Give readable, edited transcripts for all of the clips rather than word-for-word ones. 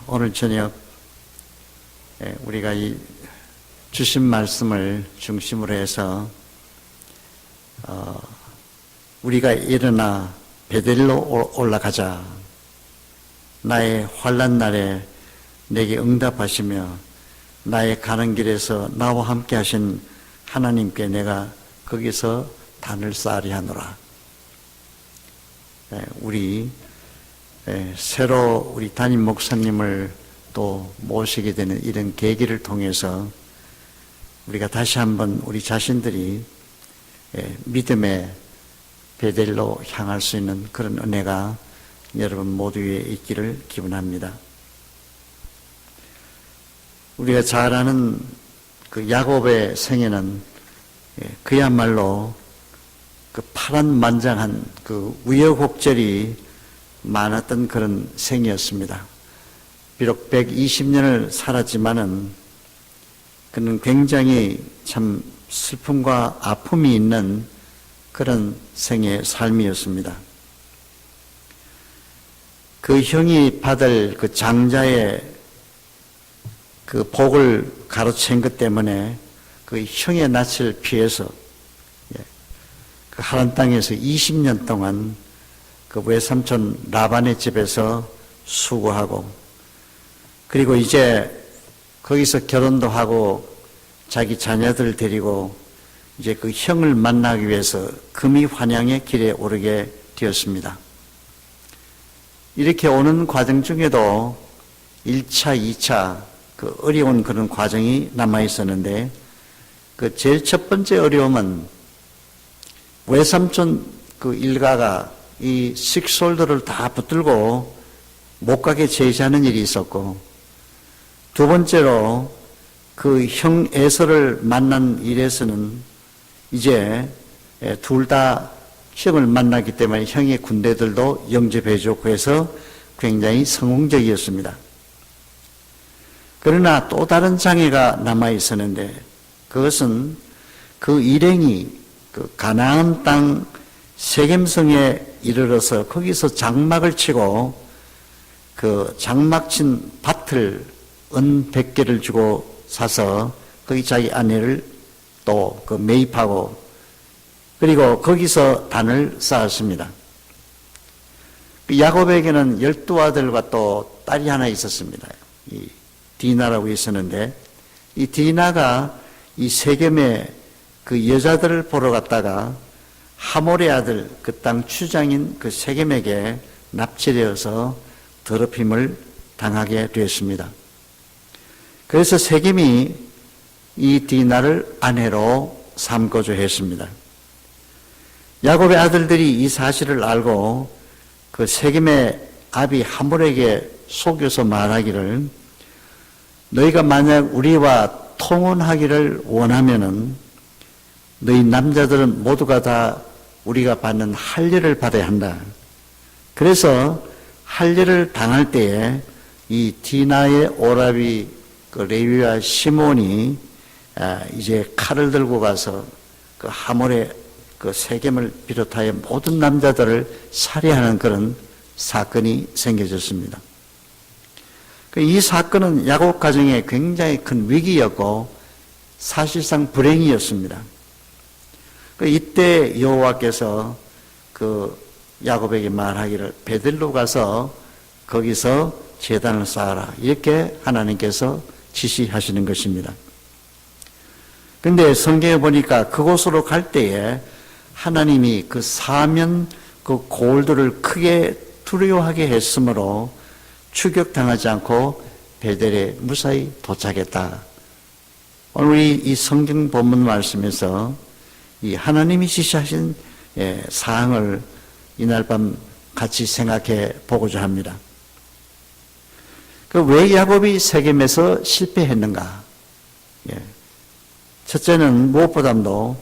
오늘 저녁 우리가 이 주신 말씀을 중심으로 해서 우리가 일어나 베델로 올라가자. 나의 환난 날에 내게 응답하시며 나의 가는 길에서 나와 함께 하신 하나님께 내가 거기서 단을 쌓으리 하노라. 우리 새로 우리 담임 목사님을 또 모시게 되는 이런 계기를 통해서 우리가 다시 한번 우리 자신들이 믿음의 베델로 향할 수 있는 그런 은혜가 여러분 모두에 있기를 기원합니다. 우리가 잘 아는 그 야곱의 생애는 그야말로 그 파란만장한 그 우여곡절이 많았던 그런 생이었습니다. 비록 120년을 살았지만은 그는 굉장히 참 슬픔과 아픔이 있는 그런 생의 삶이었습니다. 그 형이 받을 그 장자의 그 복을 가로챈 것 때문에 그 형의 낯을 피해서 그 하란 땅에서 20년 동안 그 외삼촌 라반의 집에서 수고하고, 그리고 이제 거기서 결혼도 하고 자기 자녀들을 데리고 이제 그 형을 만나기 위해서 금이 환양의 길에 오르게 되었습니다. 이렇게 오는 과정 중에도 1차, 2차 그 어려운 그런 과정이 남아 있었는데, 그 제일 첫 번째 어려움은 외삼촌 그 일가가 이 식솔들을 다 붙들고 못 가게 제지하는 일이 있었고, 두 번째로 그 형 에서를 만난 일에서는 이제 둘 다 형을 만나기 때문에 형의 군대들도 영접해 줬고 해서 굉장히 성공적이었습니다. 그러나 또 다른 장애가 남아 있었는데, 그것은 그 일행이 그 가나안 땅 세겜성에 이르러서 거기서 장막을 치고 그 장막 친 밭을 은 100개를 주고 사서 거기 자기 아내를 또 그 매입하고, 그리고 거기서 단을 쌓았습니다. 야곱에게는 12아들과 또 딸이 하나 있었습니다. 이 디나라고 있었는데, 이 디나가 이 세겜의 그 여자들을 보러 갔다가 하몰의 아들 그 땅 추장인 그 세겜에게 납치되어서 더럽힘을 당하게 되었습니다. 그래서 세겜이 이 디나를 아내로 삼고자 했습니다. 야곱의 아들들이 이 사실을 알고 그 세겜의 아비 하몰에게 속여서 말하기를, 너희가 만약 우리와 통혼하기를 원하면은 너희 남자들은 모두가 다 우리가 받는 할례를 받아야 한다. 그래서 할례를 당할 때에 이 디나의 오라비 그 레위와 시몬이 이제 칼을 들고 가서 그 하몰의 그 세겜을 비롯하여 모든 남자들을 살해하는 그런 사건이 생겨졌습니다. 이 사건은 야곱 가정에 굉장히 큰 위기였고 사실상 불행이었습니다. 이때 여호와께서 그 야곱에게 말하기를, 베델로 가서 거기서 제단을 쌓아라, 이렇게 하나님께서 지시하시는 것입니다. 그런데 성경에 보니까 그곳으로 갈 때에 하나님이 그 사면 그 고울들을 크게 두려워하게 했으므로 추격당하지 않고 베델에 무사히 도착했다. 오늘 이 성경 본문 말씀에서 이 하나님이 지시하신 사항을 이날 밤 같이 생각해 보고자 합니다. 왜 야곱이 세겜에서 실패했는가? 첫째는 무엇보다도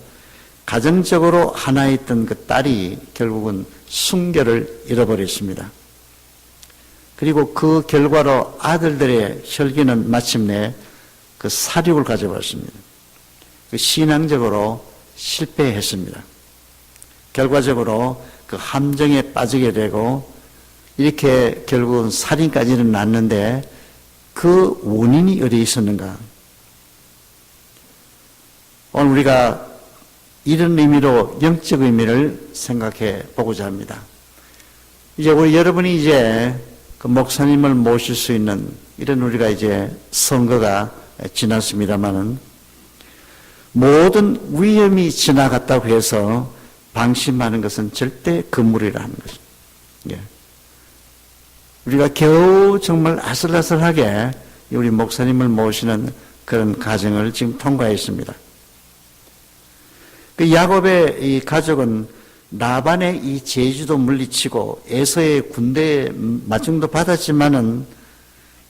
가정적으로 하나 있던 그 딸이 결국은 순결을 잃어버렸습니다. 그리고 그 결과로 아들들의 혈기는 마침내 그 사륙을 가져버렸습니다. 그 신앙적으로 실패했습니다. 결과적으로 그 함정에 빠지게 되고 이렇게 결국은 살인까지는 났는데 그 원인이 어디에 있었는가? 오늘 우리가 이런 의미로 영적 의미를 생각해 보고자 합니다. 이제 우리 여러분이 이제 그 목사님을 모실 수 있는 이런 우리가 이제 선거가 지났습니다만은 모든 위험이 지나갔다고 해서 방심하는 것은 절대 금물이라는 것입니다. 예. 우리가 겨우 정말 아슬아슬하게 우리 목사님을 모시는 그런 과정을 지금 통과했습니다. 그 야곱의 이 가족은 라반의 이 제주도 물리치고 에서의 군대에 맞춤도 받았지만은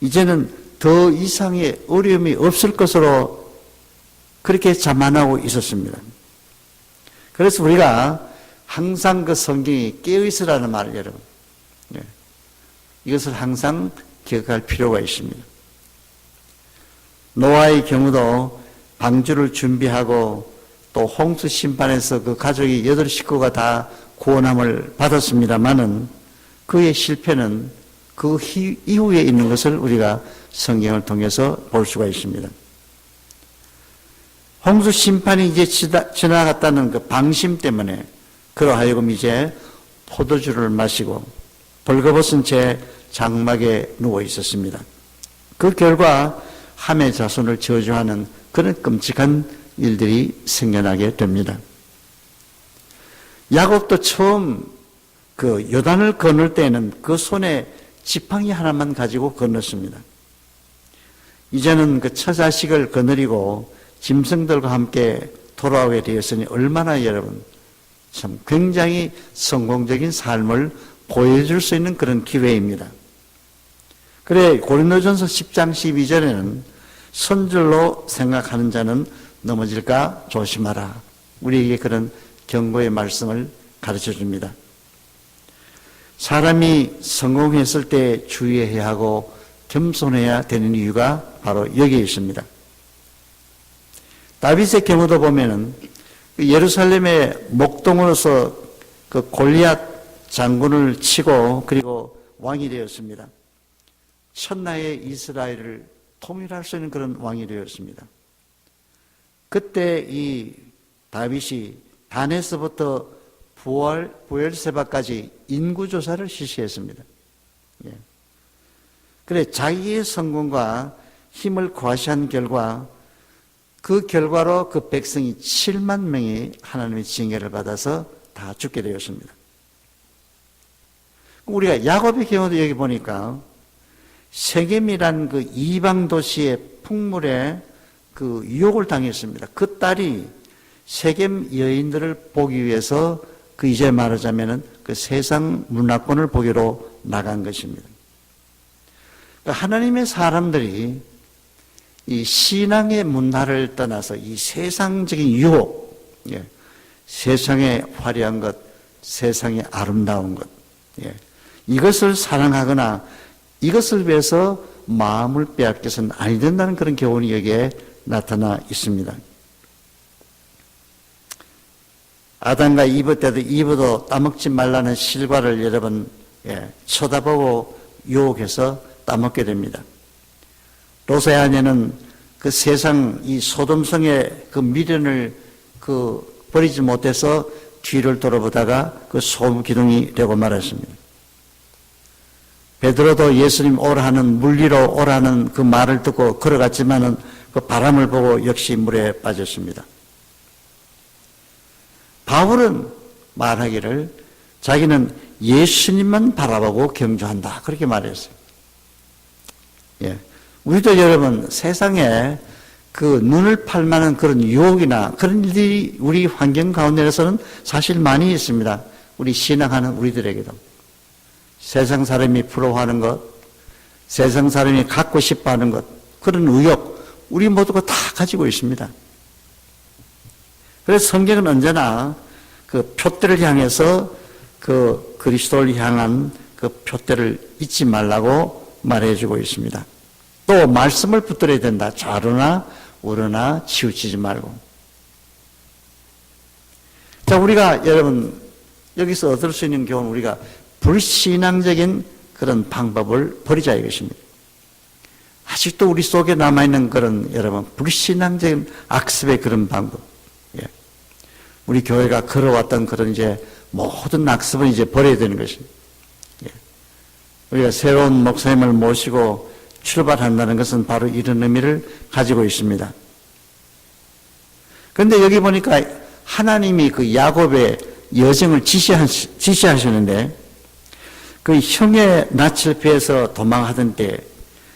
이제는 더 이상의 어려움이 없을 것으로 그렇게 자만하고 있었습니다. 그래서 우리가 항상 그 성경이 깨어있으라는 말을 여러분, 이것을 항상 기억할 필요가 있습니다. 노아의 경우도 방주를 준비하고 또 홍수 심판에서 그 가족이 8 식구가 다 구원함을 받았습니다마는 그의 실패는 그 이후에 있는 것을 우리가 성경을 통해서 볼 수가 있습니다. 홍수 심판이 이제 지나갔다는 그 방심 때문에 그러하여금 이제 포도주를 마시고 벌거벗은 채 장막에 누워 있었습니다. 그 결과 함의 자손을 저주하는 그런 끔찍한 일들이 생겨나게 됩니다. 야곱도 처음 그 요단을 건널 때에는 그 손에 지팡이 하나만 가지고 건넜습니다. 이제는 그 처자식을 거느리고 짐승들과 함께 돌아오게 되었으니 얼마나 여러분 참 굉장히 성공적인 삶을 보여줄 수 있는 그런 기회입니다. 그래 고린도전서 10장 12절에는 선줄로 생각하는 자는 넘어질까 조심하라. 우리에게 그런 경고의 말씀을 가르쳐 줍니다. 사람이 성공했을 때 주의해야 하고 겸손해야 되는 이유가 바로 여기에 있습니다. 다윗의 경우도 보면은 예루살렘의 목동으로서 그 골리앗 장군을 치고 그리고 왕이 되었습니다. 천하의 이스라엘을 통일할 수 있는 그런 왕이 되었습니다. 그때 이 다윗이 단에서부터 부엘세바까지 인구조사를 실시했습니다. 예. 그래 자기의 성공과 힘을 과시한 결과 그 결과로 그 백성이 7만 명이 하나님의 징계를 받아서 다 죽게 되었습니다. 우리가 야곱의 경우도 여기 보니까 세겜이란 그 이방 도시의 풍물에 그 유혹을 당했습니다. 그 딸이 세겜 여인들을 보기 위해서 그 이제 말하자면은 그 세상 문화권을 보기로 나간 것입니다. 그러니까 하나님의 사람들이 이 신앙의 문화를 떠나서 이 세상적인 유혹, 예, 세상의 화려한 것, 세상의 아름다운 것, 예, 이것을 사랑하거나 이것을 위해서 마음을 빼앗겨서는 아니 된다는 그런 교훈이 여기에 나타나 있습니다. 아담과 이브 때도 이브도 따먹지 말라는 실과를 여러분 쳐다보고 유혹해서 따먹게 됩니다. 롯의 아내는 그 세상 이 소돔성의 그 미련을 그 버리지 못해서 뒤를 돌아보다가 그 소금 기둥이 되고 말았습니다. 베드로도 예수님 오라는 물리로 오라는 그 말을 듣고 걸어갔지만은 그 바람을 보고 역시 물에 빠졌습니다. 바울은 말하기를 자기는 예수님만 바라보고 경주한다 그렇게 말했어요. 예, 우리도 여러분 세상에 그 눈을 팔만한 그런 유혹이나 그런 일들이 우리 환경 가운데서는 사실 많이 있습니다. 우리 신앙하는 우리들에게도 세상 사람이 부러워하는 것, 세상 사람이 갖고 싶어하는 것, 그런 의욕 우리 모두가 다 가지고 있습니다. 그래서 성경은 언제나 그 표대를 향해서 그 그리스도를 향한 그 표대를 잊지 말라고 말해주고 있습니다. 또 말씀을 붙들어야 된다. 좌로나 우로나 치우치지 말고. 자, 우리가 여러분 여기서 얻을 수 있는 교훈, 우리가 불신앙적인 그런 방법을 버리자 이것입니다. 아직도 우리 속에 남아있는 그런 여러분 불신앙적인 악습의 그런 방법, 예. 우리 교회가 걸어왔던 그런 이제 모든 악습은 이제 버려야 되는 것입니다. 예. 우리가 새로운 목사님을 모시고 출발한다는 것은 바로 이런 의미를 가지고 있습니다. 그런데 여기 보니까 하나님이 그 야곱의 여정을 지시하시는데 그 형의 낯을 피해서 도망하던 때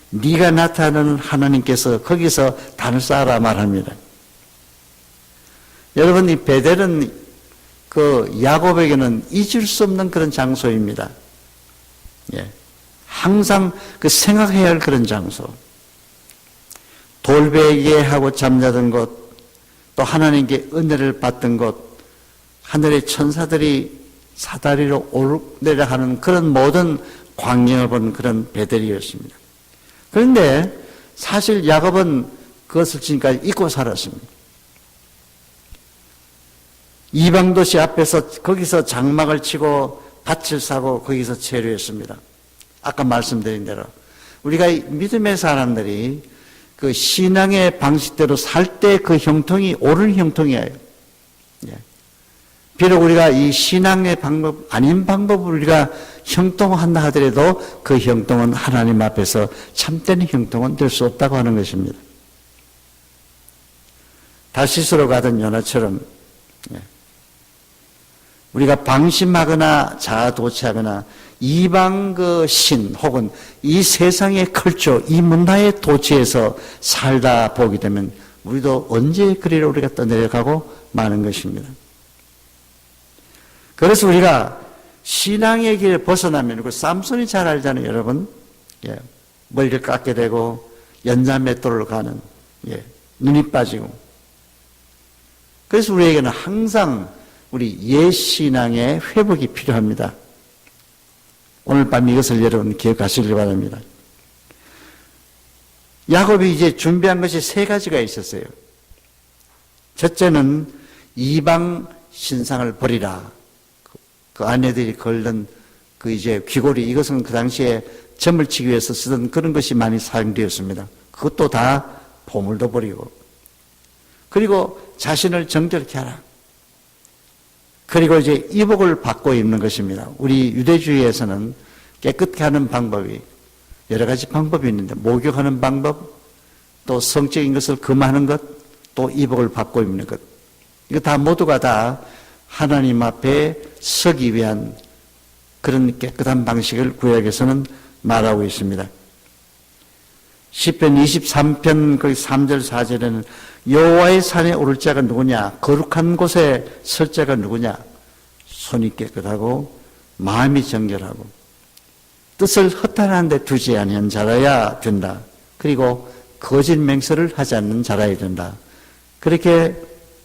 네가 나타나는 하나님께서 거기서 단을 쌓아라 말합니다. 여러분, 이 베델은 그 야곱에게는 잊을 수 없는 그런 장소입니다. 예. 항상 그 생각해야 할 그런 장소. 돌베개하고 잠자던 곳, 또 하나님께 은혜를 받던 곳, 하늘의 천사들이 사다리로 오르내려 하는 그런 모든 광경을 본 그런 베델이었습니다. 그런데 사실 야곱은 그것을 지금까지 잊고 살았습니다. 이방 도시 앞에서 거기서 장막을 치고 밭을 사고 거기서 체류했습니다. 아까 말씀드린 대로 우리가 믿음의 사람들이 그 신앙의 방식대로 살 때 그 형통이 옳은 형통이에요. 예. 비록 우리가 이 신앙의 방법 아닌 방법을 우리가 형통한다 하더라도 그 형통은 하나님 앞에서 참된 형통은 될 수 없다고 하는 것입니다. 다시스로 가던 요나처럼 우리가 방심하거나 자아도취하거나 이방 그 신 혹은 이 세상의 컬처, 이 문화에 도취해서 살다 보게 되면 우리도 언제 그리로 우리가 떠내려가고 마는 것입니다. 그래서 우리가 신앙의 길을 벗어나면, 그 삼손이 잘 알잖아요, 여러분. 예, 머리를 깎게 되고 연자맷돌로 가는, 예, 눈이 빠지고. 그래서 우리에게는 항상 우리 옛신앙의 회복이 필요합니다. 오늘 밤 이것을 여러분 기억하시길 바랍니다. 야곱이 이제 준비한 것이 세 가지가 있었어요. 첫째는 이방 신상을 버리라. 그 아내들이 걸던 그 이제 귀고리, 이것은 그 당시에 점을 치기 위해서 쓰던 그런 것이 많이 사용되었습니다. 그것도 다 보물도 버리고. 그리고 자신을 정결케 하라. 그리고 이제 이복을 받고 입는 것입니다. 우리 유대주의에서는 깨끗게 하는 방법이 여러 가지 방법이 있는데, 목욕하는 방법, 또 성적인 것을 금하는 것, 또 이복을 받고 입는 것. 이거 다 모두가 다 하나님 앞에 서기 위한 그런 깨끗한 방식을 구약에서는 말하고 있습니다. 시편 23편 거기 3절 4절에는 여호와의 산에 오를 자가 누구냐, 거룩한 곳에 설 자가 누구냐, 손이 깨끗하고 마음이 정결하고 뜻을 허탄한 데 두지 아니한 자라야 된다. 그리고 거짓 맹세를 하지 않는 자라야 된다. 그렇게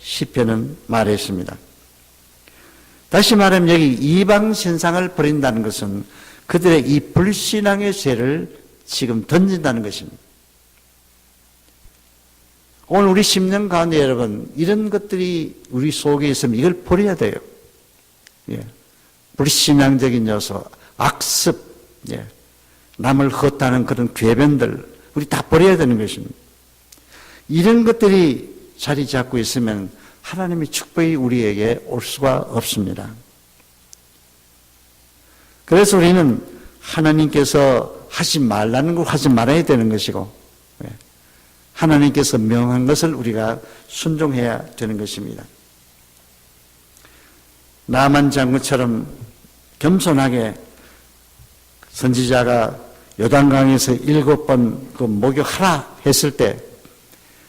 시편은 말했습니다. 다시 말하면 여기 이방 신상을 버린다는 것은 그들의 이 불신앙의 죄를 지금 던진다는 것입니다. 오늘 우리 심령 가운데 여러분, 이런 것들이 우리 속에 있으면 이걸 버려야 돼요. 예. 불신앙적인 요소, 악습, 예. 남을 헛다는 그런 궤변들, 우리 다 버려야 되는 것입니다. 이런 것들이 자리 잡고 있으면 하나님의 축복이 우리에게 올 수가 없습니다. 그래서 우리는 하나님께서 하지 말라는 걸 하지 말아야 되는 것이고, 하나님께서 명한 것을 우리가 순종해야 되는 것입니다. 나만 장군처럼 겸손하게 선지자가 요단강에서 7번 그 목욕하라 했을 때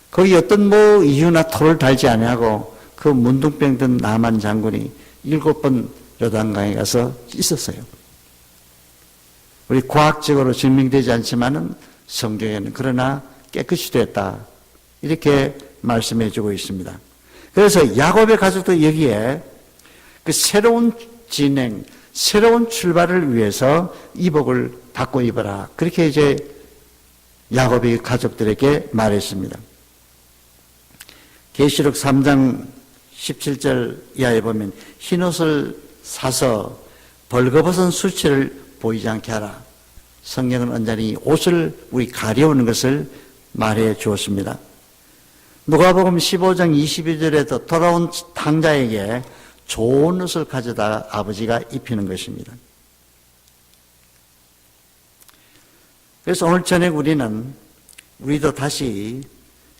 거기 어떤 뭐 이유나 토를 달지 아니하고 그 문둥병 든 나만 장군이 7번 요단강에 가서 있었어요. 우리 과학적으로 증명되지 않지만은 성경에는 그러나 깨끗이 됐다, 이렇게 말씀해 주고 있습니다. 그래서 야곱의 가족도 여기에 그 새로운 진행, 새로운 출발을 위해서 이복을 받고 입어라, 그렇게 이제 야곱의 가족들에게 말했습니다. 계시록 3장 17절 이하에 보면 흰옷을 사서 벌거벗은 수치를 보이지 않게 하라. 성경은 언제나 옷을 우리 가려우는 것을 말해 주었습니다. 누가복음 15장 22절에도 돌아온 탕자에게 좋은 옷을 가져다 아버지가 입히는 것입니다. 그래서 오늘 저녁 우리도 다시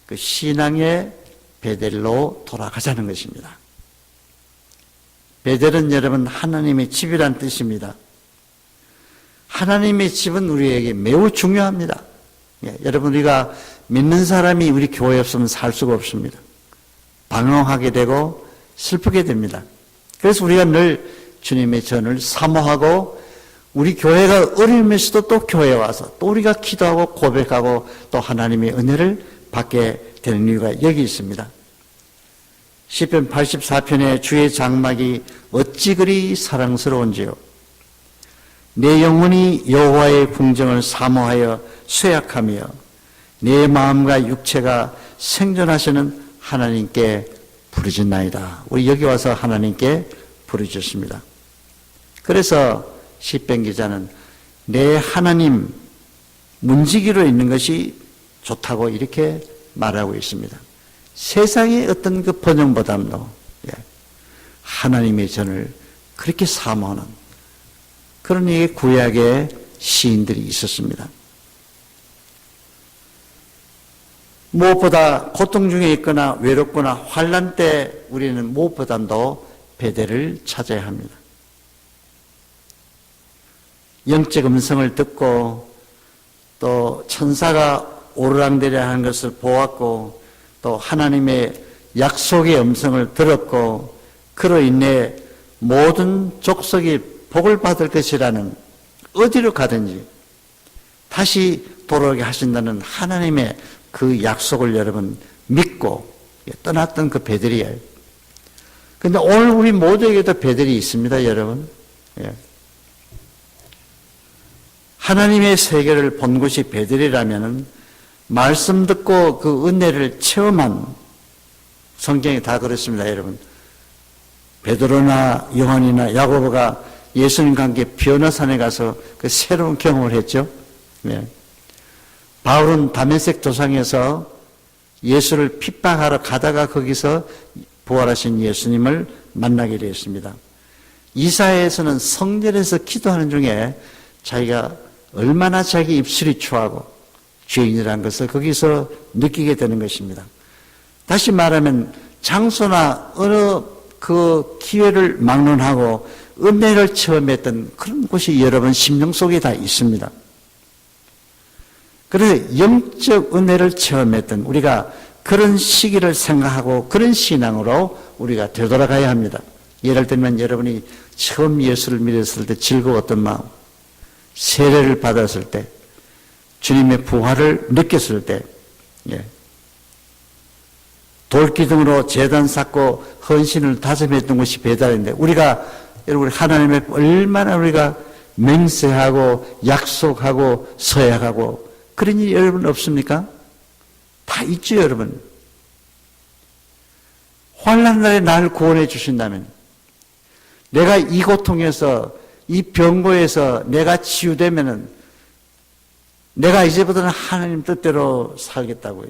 그 신앙의 베델로 돌아가자는 것입니다. 베델은 여러분 하나님의 집이란 뜻입니다. 하나님의 집은 우리에게 매우 중요합니다. 여러분, 우리가 믿는 사람이 우리 교회에 없으면 살 수가 없습니다. 방황하게 되고 슬프게 됩니다. 그래서 우리가 늘 주님의 전을 사모하고 우리 교회가 어려우면서도 또 교회에 와서 또 우리가 기도하고 고백하고 또 하나님의 은혜를 받게 되는 이유가 여기 있습니다. 시편 84편에 주의 장막이 어찌 그리 사랑스러운지요. 내 영혼이 여호와의 궁정을 사모하여 쇠약하며 내 마음과 육체가 생존하시는 하나님께 부르짖나이다. 우리 여기 와서 하나님께 부르짖습니다. 그래서 시편 기자는 내 하나님 문지기로 있는 것이 좋다고 이렇게 말하고 있습니다. 세상의 어떤 그 번영보다도 하나님의 전을 그렇게 사모하는 그런 구약의 시인들이 있었습니다. 무엇보다 고통 중에 있거나 외롭거나 환난 때 우리는 무엇보다도 베델을 찾아야 합니다. 영적 음성을 듣고 또 천사가 오르락내리락 하는 것을 보았고 또 하나님의 약속의 음성을 들었고 그로 인해 모든 족속이 복을 받을 것이라는 어디로 가든지 다시 돌아오게 하신다는 하나님의 그 약속을 여러분 믿고 떠났던 그 베델이에요. 그런데 오늘 우리 모두에게도 베델이 있습니다, 여러분. 하나님의 세계를 본 곳이 베델이라면은 말씀 듣고 그 은혜를 체험한 성경이 다 그렇습니다, 여러분. 베드로나 요한이나 야고보가 예수님과 함께 변화산에 가서 그 새로운 경험을 했죠. 바울은 다메섹 도상에서 예수를 핍박하러 가다가 거기서 부활하신 예수님을 만나게 되었습니다. 이사야에서는 성전에서 기도하는 중에 자기가 얼마나 자기 입술이 추하고 죄인이라는 것을 거기서 느끼게 되는 것입니다. 다시 말하면 장소나 어느 그 기회를 막론하고 은혜를 체험했던 그런 곳이 여러분 심령 속에 다 있습니다. 그래서 영적 은혜를 체험했던 우리가 그런 시기를 생각하고 그런 신앙으로 우리가 되돌아가야 합니다. 예를 들면 여러분이 처음 예수를 믿었을 때 즐거웠던 마음, 세례를 받았을 때, 주님의 부활을 느꼈을 때, 돌기둥으로 제단 쌓고 헌신을 다짐했던 것이 베델인데 우리가 여러분 하나님의 얼마나 우리가 맹세하고 약속하고 서약하고 그런 일이 여러분 없습니까? 다 있죠, 여러분. 환난 날에 나를 구원해 주신다면 내가 이 고통에서 이 병고에서 내가 치유되면은 내가 이제부터는 하나님 뜻대로 살겠다고요.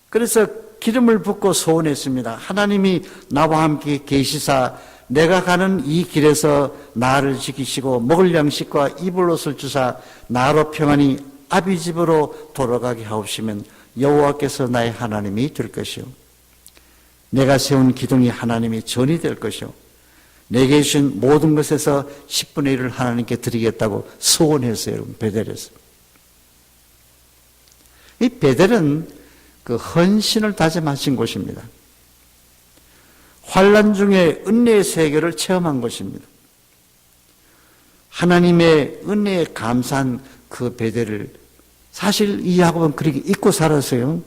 그래서 기름을 붓고 소원했습니다. 하나님이 나와 함께 계시사 내가 가는 이 길에서 나를 지키시고 먹을 양식과 입을 옷을 주사 나로 평안히 아비 집으로 돌아가게 하옵시면 여호와께서 나의 하나님이 될 것이요 내가 세운 기둥이 하나님의 전이 될 것이요 내게 주신 모든 것에서 10분의 1을 하나님께 드리겠다고 소원했어요, 여러분. 베델에서. 이 베델은 그 헌신을 다짐하신 곳입니다. 환난 중에 은혜의 세계를 체험한 것입니다. 하나님의 은혜에 감사한 그 베델을 사실 이 야곱은 그렇게 잊고 살았어요.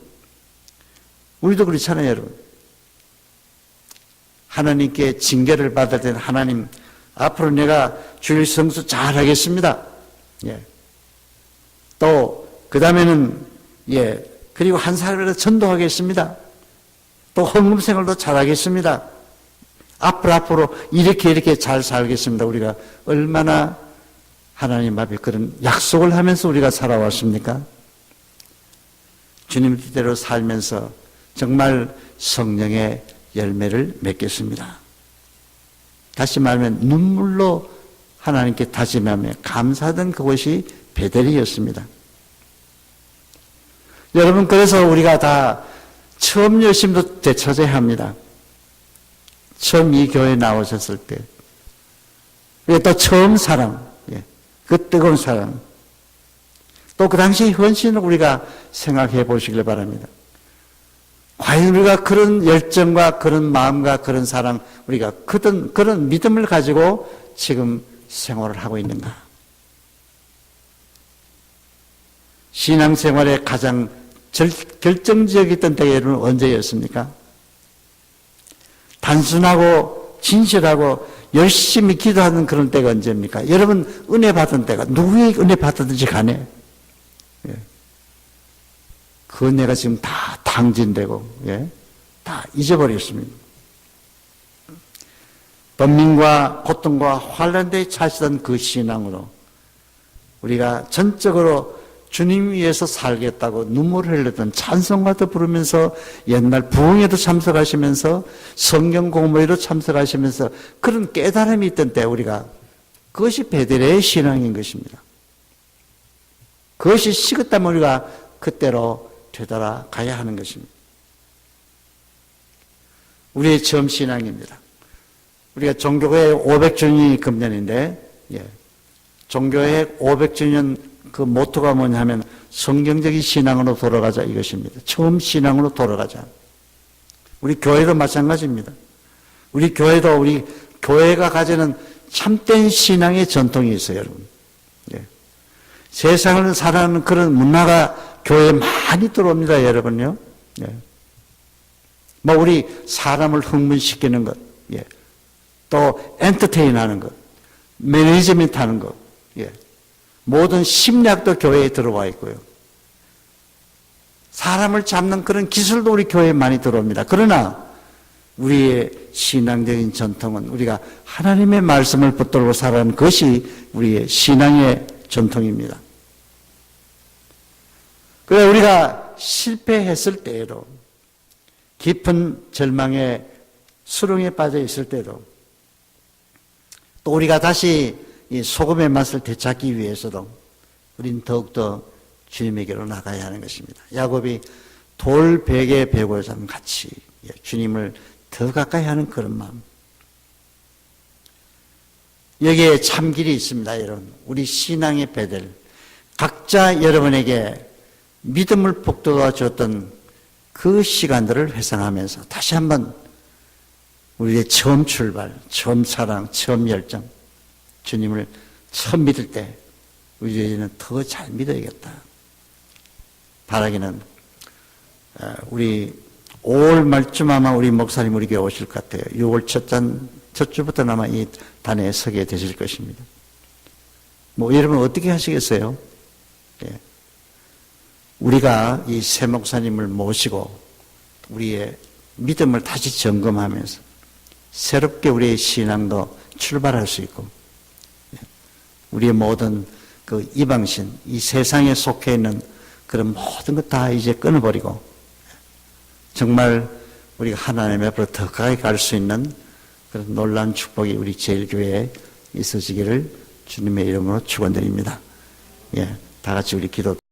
우리도 그렇잖아요, 여러분. 하나님께 징계를 받을 때는 하나님 앞으로 내가 주일 성수 잘 하겠습니다. 또 그 다음에는 그리고 한 살이라도 전도하겠습니다. 또 헌금생활도 잘하겠습니다. 앞으로 이렇게 잘 살겠습니다. 우리가 얼마나 하나님 앞에 그런 약속을 하면서 우리가 살아왔습니까? 주님 뜻대로 살면서 정말 성령의 열매를 맺겠습니다. 다시 말하면 눈물로 하나님께 다짐하며 감사하던 그것이 베델이었습니다. 여러분, 그래서 우리가 다 처음 열심도 되찾아야 합니다. 처음 이 교회에 나오셨을 때, 또 처음 사랑, 그 뜨거운 사랑, 또 그 당시 헌신을 우리가 생각해 보시길 바랍니다. 과연 우리가 그런 열정과 그런 마음과 그런 사랑, 우리가 그런 믿음을 가지고 지금 생활을 하고 있는가? 신앙생활의 가장 결정적이었던 때가 여러분 언제였습니까? 단순하고 진실하고 열심히 기도하는 그런 때가 언제입니까? 여러분 은혜 받은 때가 누구의 은혜 받았든지 간에 그 은혜가 지금 다 탕진되고 다 잊어버렸습니다. 번민과 고통과 환난에 차시던 그 신앙으로 우리가 전적으로 주님 위해서 살겠다고 눈물을 흘렸던 찬송가도 부르면서 옛날 부흥회도 참석하시면서 성경 공부에도 참석하시면서 그런 깨달음이 있던 때 우리가 그것이 베드레의 신앙인 것입니다. 그것이 식었다면 우리가 그때로 되돌아가야 하는 것입니다. 우리의 처음 신앙입니다. 우리가 종교회 500주년이 금년인데 종교회 500주년 그 모토가 뭐냐 하면 성경적인 신앙으로 돌아가자 이것입니다. 처음 신앙으로 돌아가자. 우리 교회도 마찬가지입니다. 우리 교회도 우리 교회가 가지는 참된 신앙의 전통이 있어요, 여러분. 세상을 살아가는 그런 문화가 교회에 많이 들어옵니다, 여러분요. 뭐 우리 사람을 흥분시키는 것, 또 엔터테인 하는 것, 매니지먼트 하는 것, 모든 심리학도 교회에 들어와 있고요. 사람을 잡는 그런 기술도 우리 교회에 많이 들어옵니다. 그러나 우리의 신앙적인 전통은 우리가 하나님의 말씀을 붙들고 살아가는 것이 우리의 신앙의 전통입니다. 그래 우리가 실패했을 때에도 깊은 절망의 수렁에 빠져 있을 때도 또 우리가 다시 이 소금의 맛을 되찾기 위해서도 우리는 더욱더 주님에게로 나가야 하는 것입니다. 야곱이 돌베개 배고자 같이 주님을 더 가까이 하는 그런 마음. 여기에 참길이 있습니다, 여러분. 우리 신앙의 베델. 각자 여러분에게 믿음을 북돋아 줬던 그 시간들을 회상하면서 다시 한번 우리의 처음 출발, 처음 사랑, 처음 열정, 주님을 처음 믿을 때 우리는 더 잘 믿어야겠다. 바라기는 우리 5월 말쯤 아마 우리 목사님 우리 교회 오실 것 같아요. 6월 첫 주부터 아마 이 단에 서게 되실 것입니다. 뭐 여러분 어떻게 하시겠어요? 우리가 이 새 목사님을 모시고 우리의 믿음을 다시 점검하면서 새롭게 우리의 신앙도 출발할 수 있고 우리의 모든 그 이방신, 이 세상에 속해 있는 그런 모든 것 다 이제 끊어버리고 정말 우리가 하나님 앞으로 더 가까이 갈 수 있는 그런 놀라운 축복이 우리 제일교회에 있어지기를 주님의 이름으로 축원드립니다. 다 같이 우리 기도.